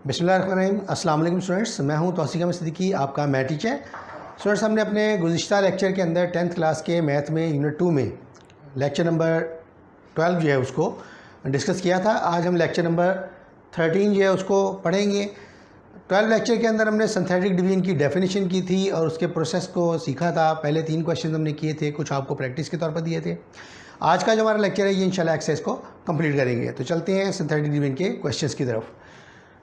बिस्मिल्लाहिर्रहमानिर्रहीम। अस्सलाम वालेकुम स्टूडेंट्स, मैं हूं तौसीक अहमद सिद्दीकी, आपका मैथ टीचर। स्टूडेंट्स, हमने अपने गुज़िश्ता लेक्चर के अंदर 10th क्लास के मैथ में यूनिट 2 में लेक्चर नंबर 12 जो है उसको डिस्कस किया था। आज हम लेक्चर नंबर 13 जो है उसको पढ़ेंगे। 12 लेक्चर के अंदर हमने सिंथेटिक डिवीजन की डेफिनेशन की थी और उसके प्रोसेस को सीखा था। पहले 3 क्वेश्चन हमने किए थे, कुछ आपको प्रैक्टिस के तौर पर दिए थे। आज का जो हमारा लेक्चर है ये इंशाल्लाह एक्सरसाइज को कंप्लीट करेंगे। तो चलते हैं सिंथेटिक डिवीजन के क्वेश्चंस की तरफ।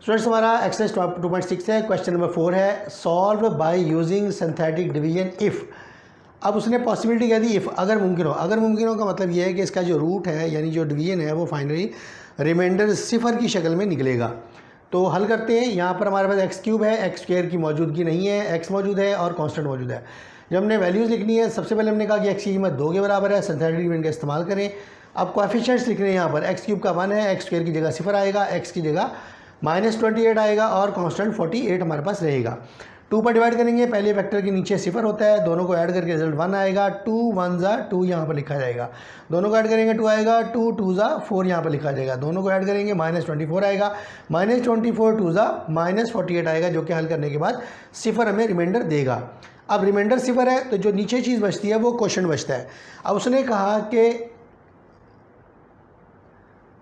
स्टूडेंट्स, हमारा एक्सरसाइज 2.6 है। क्वेश्चन नंबर 4 है, solve by using synthetic division if. अब उसने पॉसिबिलिटी कह दी इफ़, अगर मुमकिन हो। अगर मुमकिन हो का मतलब ये है कि इसका जो रूट है यानी जो डिवीजन है वो फाइनली रिमाइंडर सिफर की शक्ल में निकलेगा। तो हल करते हैं। यहाँ पर हमारे पास एक्स क्यूब है, एक्स स्क्वायर की मौजूदगी नहीं है, एक्स मौजूद है और कांस्टेंट मौजूद है। जब हमने वैल्यूज़ लिखनी है, सबसे पहले हमने कहा कि एक्स की कीमत 2 के बराबर है, सिंथेटिक डिवीजन का इस्तेमाल करें। अब कोएफिशिएंट्स लिखने हैं। यहाँ पर एक्स क्यूब का 1 है, एक्स स्क्वायर की जगह 0 आएगा, एक्स की जगह -28 आएगा और कांस्टेंट 48 हमारे पास रहेगा। 2 पर डिवाइड करेंगे, पहले वेक्टर के नीचे 0 होता है, दोनों को ऐड करके रिजल्ट 1 आएगा। 2 1 ज़ा 2 यहाँ पर लिखा जाएगा, दोनों को ऐड करेंगे 2 आएगा। 2 2 ज़ा 4 यहाँ पर लिखा जाएगा, दोनों को ऐड करेंगे -24 आएगा। -24 2 ज़ा -48 आएगा, जो कि हल करने के बाद 0 हमें रिमाइंडर देगा। अब रिमाइंडर 0 है तो जो नीचे चीज़ बचती है वो क्वेश्चन बचता है। अब उसने कहा कि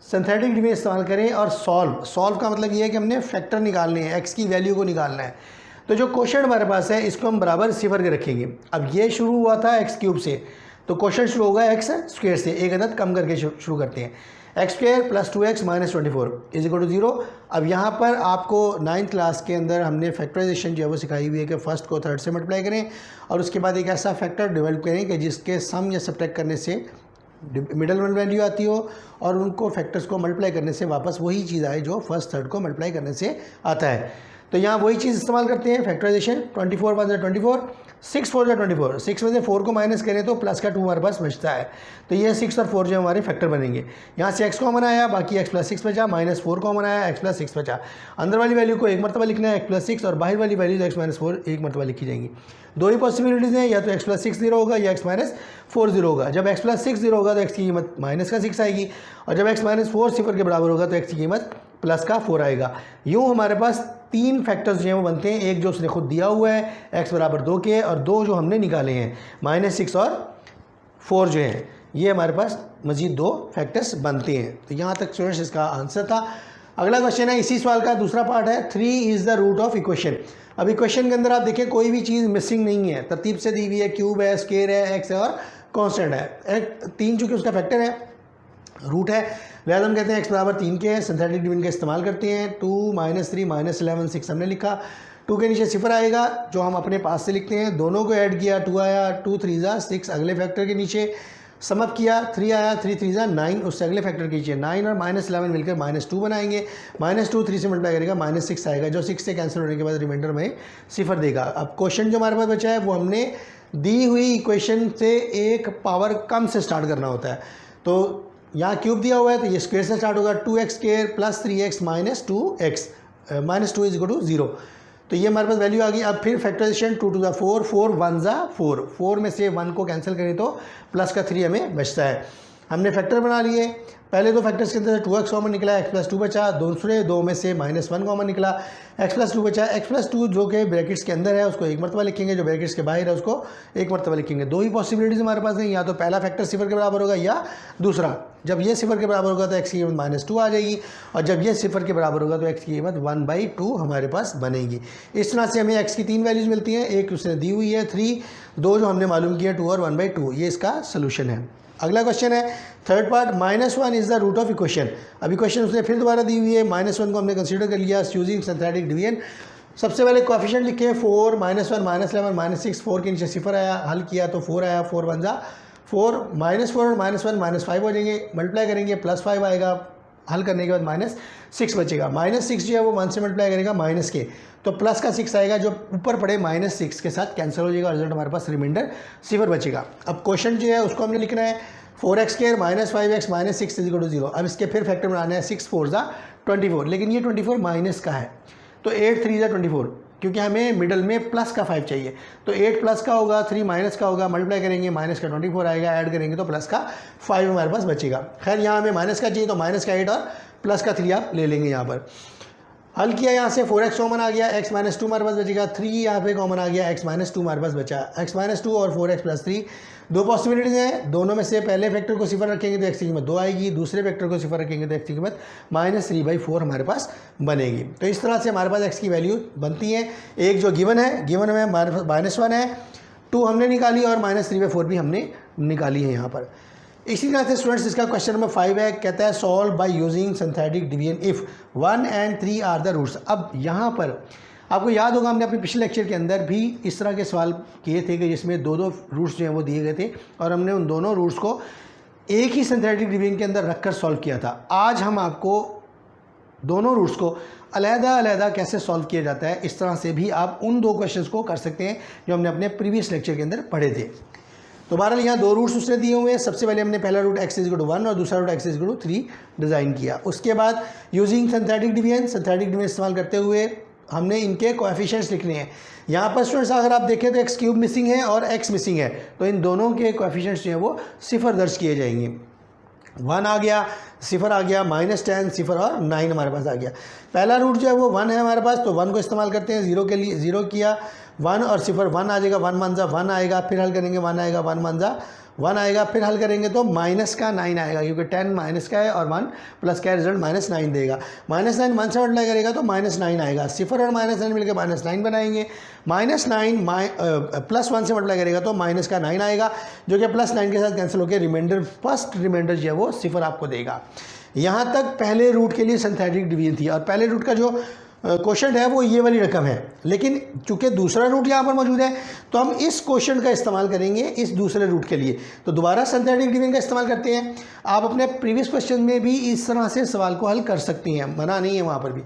सिंथेटिक डिवीजन इस्तेमाल करें और सॉल्व का मतलब ये है कि हमने फैक्टर निकालने हैं, एक्स की वैल्यू को निकालना है। तो जो क्वेश्चन हमारे पास है इसको हम बराबर 0 के रखेंगे। अब ये शुरू हुआ था एक्स क्यूब से, तो क्वेश्चन शुरू होगा एक्स स्क्वायर से, एक अदद कम करके शुरू करते हैं। X square plus 2x minus 24 is equal to 0। अब यहाँ पर आपको 9th क्लास के अंदर हमने फैक्टराइजेशन जो है वो सिखाई हुई है कि फर्स्ट को थर्ड से मल्टीप्लाई करें और उसके बाद एक ऐसा फैक्टर डेवलप करें कि जिसके सम या सब्ट्रैक्ट करने से मिडल वैल्यू आती हो और उनको फैक्टर्स को मल्टीप्लाई करने से वापस वही चीज़ आए जो फर्स्ट थर्ड को मल्टीप्लाई करने से आता है। तो यहाँ वही चीज़ इस्तेमाल करते हैं, फैक्टराइजेशन। 24 1 24, 6 4 24, 6 में से 4 को माइनस करें तो प्लस का 2 हमारे पास बचता है। तो ये 6 और 4 जो हमारे फैक्टर बनेंगे। यहाँ से x को कॉमन आया, बाकी x प्लस 6 बचा, -4 कॉमन आया, x प्लस 6 बचा। अंदर वाली वैल्यू को एक मरतबा लिखना है x प्लस 6 और बाहर वाली वैल्यू x माइनस 4 एक मरतबा लिखी जाएंगी। दो ही पॉसिबिलिटीज़ हैं, या तो x प्लस 6 0 होगा या x माइनस 4 0 होगा। जब x प्लस 6 0 होगा तो x की कीमत माइनस का 6 आएगी और जब x माइनस 4 0 के बराबर होगा तो x की कीमत प्लस का 4 आएगा। यूँ हमारे पास 3 फैक्टर्स जो हैं वो बनते हैं, एक जो उसने खुद दिया हुआ है x बराबर 2 के, और 2 जो हमने निकाले हैं -6 और 4 जो हैं, ये हमारे पास मज़ीद 2 फैक्टर्स बनते हैं। तो यहाँ तक स्टूडेंट्स इसका आंसर था। अगला क्वेश्चन है, इसी सवाल का दूसरा पार्ट है, 3 is the root of equation. अब इक्वेशन के अंदर आप देखें कोई भी चीज़ मिसिंग नहीं है, तरतीब से दी हुई है, क्यूब है, स्क्वायर है, एक्स है और कांस्टेंट है। 3 चूँकि उसका फैक्टर है, रूट है, लिहाजा हम कहते हैं x बराबर 3 के हैं। सिंथेटिक डिवीजन का इस्तेमाल करते हैं। 2 -3 -11 6 हमने लिखा, 2 के नीचे 0 आएगा जो हम अपने पास से लिखते हैं। दोनों को ऐड किया, 2 आया, 2 3 ज़ा 6, अगले फैक्टर के नीचे समअप किया, 3 आया, 3 3 ज़ा 9, उससे अगले फैक्टर के नीचे 9 और -11 मिलकर -2 बनाएंगे। -2 3 से मल्टीप्लाई करेगा, -6 आएगा, जो 6 से कैंसिल होने के बाद रिमाइंडर में 0 देगा। अब क्वेश्चन जो हमारे पास बचा है वो हमने दी हुई इक्वेशन से एक पावर कम से स्टार्ट करना होता है। तो यहाँ क्यूब दिया हुआ है तो ये स्क्वायर से स्टार्ट होगा, 2x square plus 3x minus 2x -2 is equal to 0। तो ये हमारे पास वैल्यू आ गई। अब फिर फैक्टराइजेशन, 2 2 ज़ा 4, 4 1 ज़ा 4, 4 में से 1 को कैंसिल करें तो प्लस का 3 हमें बचता है। हमने फैक्टर बना लिए। पहले 2 फैक्टर्स के अंदर 2x कॉमन निकला, x प्लस 2 बचा, दूसरे 2 में से -1 कॉमन निकला, x प्लस 2 बचा। x प्लस 2 जो कि ब्रैकेट्स के अंदर है उसको एक मरतबा लिखेंगे, जो ब्रैकेट्स के बाहर है उसको एक मरतबा लिखेंगे। 2 ही पॉसिबिलिटीज़ हमारे पास हैं, या तो पहला फैक्टर 0 के बराबर होगा या दूसरा। जब ये 0 के बराबर होगा तो x की कीमत -2 आ जाएगी और जब ये 0 के बराबर होगा तो x की कीमत 1/2 हमारे पास बनेगी। इस तरह से हमें x की 3 वैल्यूज़ मिलती हैं, एक उसने दी हुई है 3, 2 जो हमने मालूम किया 2 और 1/2, ये इसका सोल्यूशन है। अगला क्वेश्चन है, third part, -1 is the root of equation. अब इक्वेशन उसने फिर दोबारा दी हुई है, -1 को हमने कंसीडर कर लिया यूजिंग सिंथेटिक डिवीजन। सबसे पहले कोएफिशिएंट लिखे 4 -1 -11 -6, 4 के नीचे 0 आया, हल किया तो 4 आया, 4 1 ज़ा 4, -4 -1 -5 हो जाएंगे, मल्टीप्लाई करेंगे +5 आएगा, हल करने के बाद -6 बचेगा। -6 जो है वो 1 से मल्टीप्लाई करेगा माइनस के, तो प्लस का 6 आएगा, जो ऊपर पड़े -6 के साथ कैंसिल हो जाएगा, रिजल्ट हमारे पास रिमाइंडर 0 बचेगा। अब क्वेश्चन जो है उसको हमने लिखना है 4x square -5x -6 is equal to 0। अब इसके फिर फैक्टर बनाना है, 6 4 ज़ा 24, लेकिन ये 24 माइनस का है तो 8 3 ज़ा 24, क्योंकि हमें मिडल में प्लस का 5 चाहिए। तो 8 प्लस का होगा, 3 माइनस का होगा, मल्टीप्लाई करेंगे माइनस का 24 आएगा, ऐड करेंगे तो प्लस का 5 हमारे पास बचेगा। खैर यहाँ हमें माइनस का चाहिए तो माइनस का 8 और प्लस का 3 आप ले लेंगे यहाँ पर। हल किया, यहाँ से 4x कॉमन आ गया, x माइनस 2 हमारे पास बचेगा, 3 यहाँ पे कॉमन आ गया, x माइनस 2 हमारे पास बचा, x माइनस 2 और 4x प्लस 3 दो पॉसिबिलिटीज़ हैं, दोनों में से पहले फैक्टर को सिफर रखेंगे तो x की कीमत 2 आएगी, दूसरे फैक्टर को सिफर रखेंगे तो x की कीमत -3/4 हमारे पास बनेगी। तो इस तरह से हमारे पास x की वैल्यू बनती है। एक जो गिवन है, गिवन में -1 है, 2 हमने निकाली और -3/4 भी हमने निकाली है यहाँ पर। इसी तरह से स्टूडेंट्स इसका क्वेश्चन नंबर 5 है, कहता है solve by using synthetic division if 1 and 3 are the roots. अब यहाँ पर आपको याद होगा हमने अपने पिछले लेक्चर के अंदर भी इस तरह के सवाल किए थे कि जिसमें दो रूट्स जो हैं वो दिए गए थे और हमने उन दोनों रूट्स को एक ही सिंथेटिक डिवीजन के अंदर रखकर सॉल्व किया था। आज हम आपको दोनों रूट्स को अलग-अलग कैसे सॉल्व किया जाता है, इस तरह से भी आप उन दो क्वेश्चंस को कर सकते हैं जो हमने अपने प्रीवियस लेक्चर के अंदर पढ़े थे। तो बहरहाल यहाँ दो रूट्स उसने दिए हुए हैं। सबसे पहले हमने पहला रूट x = 1 और दूसरा रूट x = 3 डिज़ाइन किया। उसके बाद यूजिंग सिंथेटिक डिवीजन इस्तेमाल करते हुए हमने इनके कोएफिशिएंट्स लिखने हैं। यहाँ पर स्टूडेंट्स अगर आप देखें तो x³ मिसिंग है और x मिसिंग है, तो इन दोनों के कोएफिशिएंट्स जो हैं वो 0 दर्ज किए जाएंगे। 1 आ गया, 0 आ गया, -10, 0 और 9 हमारे पास आ गया। पहला रूट जो है वो 1 है हमारे पास, तो 1 को इस्तेमाल करते हैं, 0 के लिए 0 किया, 1 और 0, 1 आ जाएगा, 1 1 1 आएगा, फिर हल करेंगे 1 आएगा, 1 1 1 आएगा, फिर हल करेंगे तो माइनस का 9 आएगा, क्योंकि 10 माइनस का है और 1 प्लस का रिजल्ट -9 देगा। -9 1 से मल्टीप्लाई करेगा तो -9 आएगा, 0 और -9 मिलकर -9 बनाएंगे, -9 प्लस 1 से मल्टीप्लाई करेगा तो माइनस का 9 आएगा, जो कि +9 के साथ कैंसिल होकर रिमाइंडर, फर्स्ट रिमाइंडर जो है वो 0 आपको देगा। यहाँ तक पहले रूट के लिए सिंथेटिक डिवीजन थी और पहले रूट का जो क्वेश्चन है वो ये वाली रकम है, लेकिन चूंकि दूसरा रूट यहाँ पर मौजूद है तो हम इस क्वेश्चन का इस्तेमाल करेंगे इस दूसरे रूट के लिए। तो दोबारा सिंथेटिक डिवीजन का इस्तेमाल करते हैं। आप अपने प्रीवियस क्वेश्चन में भी इस तरह से सवाल को हल कर सकती हैं, मना नहीं है वहाँ पर भी।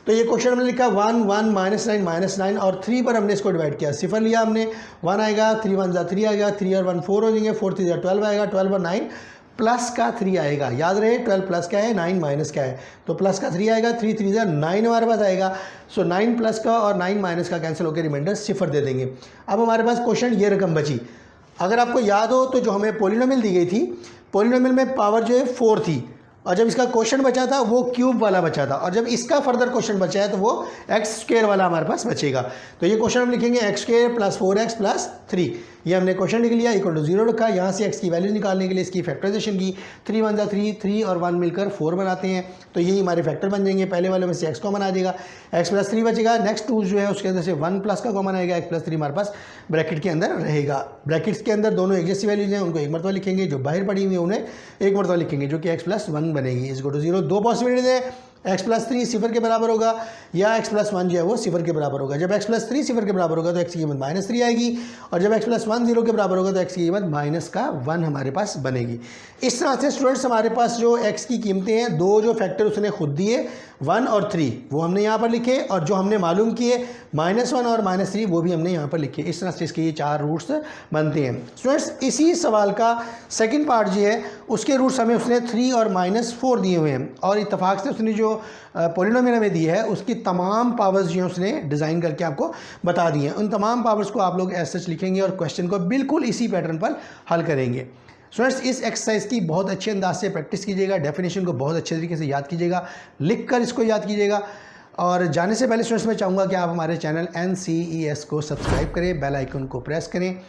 तो ये क्वेश्चन हमने लिखा 1 1 -9 -9 और 3 पर हमने इसको डिवाइड किया, 0 लिया हमने, 1 आएगा, 3 1 3 आएगा, 3 और 1 4 हो जाएंगे, 4 3 12 आएगा, 12 और 9 प्लस का 3 आएगा। याद रहे 12 प्लस का है, 9 माइनस का है, तो प्लस का 3 आएगा, 3 3 9 हमारे पास आएगा। सो 9 प्लस का और 9 माइनस का कैंसिल होकर रिमाइंडर 0 दे देंगे। अब हमारे पास क्वेश्चन ये रकम बची। अगर आपको याद हो तो जो हमें पोलिनोमियल दी गई थी, पोलिनोमियल में पावर जो है 4 थी और जब इसका क्वेश्चन बचा था वो क्यूब वाला बचा था, और जब इसका फर्दर क्वेश्चन बचा है तो वो x² वाला हमारे पास बचेगा। तो ये क्वेश्चन हम लिखेंगे x² + 4x + 3, ये हमने क्वेश्चन लिख लिया, इक्वल टू 0 रखा। यहाँ से x की वैल्यू निकालने के लिए इसकी फैक्टराइजेशन की, 3 1 3, 3 और 1 मिलकर 4 बनाते हैं, तो यही हमारे फैक्टर बन जाएंगे। पहले वाले में से x कॉमन आ जाएगा, x + 3 बचेगा। नेक्स्ट टू जो है उसके अंदर से 1 प्लस का कॉमन आएगा, x + 3 हमारे पास ब्रैकेट के अंदर रहेगा। ब्रैकेट्स के अंदर दोनों एक जैसी वैल्यूज हैं, उनको एक मरतबा लिखेंगे, जो बाहर पड़ी हुई है उन्हें एक मरतबा लिखेंगे, जो कि x + 1 बनेगी, इज इक्वल टू 0। दो पॉसिबिलिटीज है, x + 3 0 के बराबर होगा या x + 1 जो है वो 0 के बराबर होगा। जब x + 3 0 के बराबर होगा तो x की कीमत -3 आएगी, और जब x + 1 0 के बराबर होगा तो x की कीमत -1 हमारे पास बनेगी। इस तरह से स्टूडेंट्स हमारे पास जो x की कीमतें हैं, दो जो फैक्टर उसने खुद दिए 1 और 3 वो हमने यहाँ पर लिखे, और जो हमने मालूम किए -1 और -3 वो भी हमने यहाँ पर लिखे। इस तरह से इसके ये 4 रूट्स बनते हैं। स्टूडेंट्स इसी सवाल का सेकंड पार्ट जो है उसके रूट्स हमें उसने 3 और -4 दिए हुए हैं, और इत्तेफाक से उसने जो पोलिनोमियल हमें दी है उसकी तमाम पावर्स जो हैं उसने डिज़ाइन करके आपको बता दी हैं। उन तमाम पावर्स को आप लोग एज सच लिखेंगे और क्वेश्चन को बिल्कुल इसी पैटर्न पर हल करेंगे। स्टूडेंट्स इस एक्सरसाइज की बहुत अच्छे अंदाज से प्रैक्टिस कीजिएगा, डेफिनेशन को बहुत अच्छे तरीके से याद कीजिएगा, लिख कर इसको याद कीजिएगा। और जाने से पहले स्टूडेंट्स मैं चाहूँगा कि आप हमारे चैनल NCES को सब्सक्राइब करें, बेल आइकन को प्रेस करें,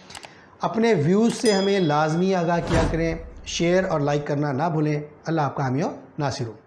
अपने व्यूज़ से हमें लाजमी आगाह किया करें, शेयर और लाइक करना ना भूलें। अल्लाह आपका हामी और नासिर हो।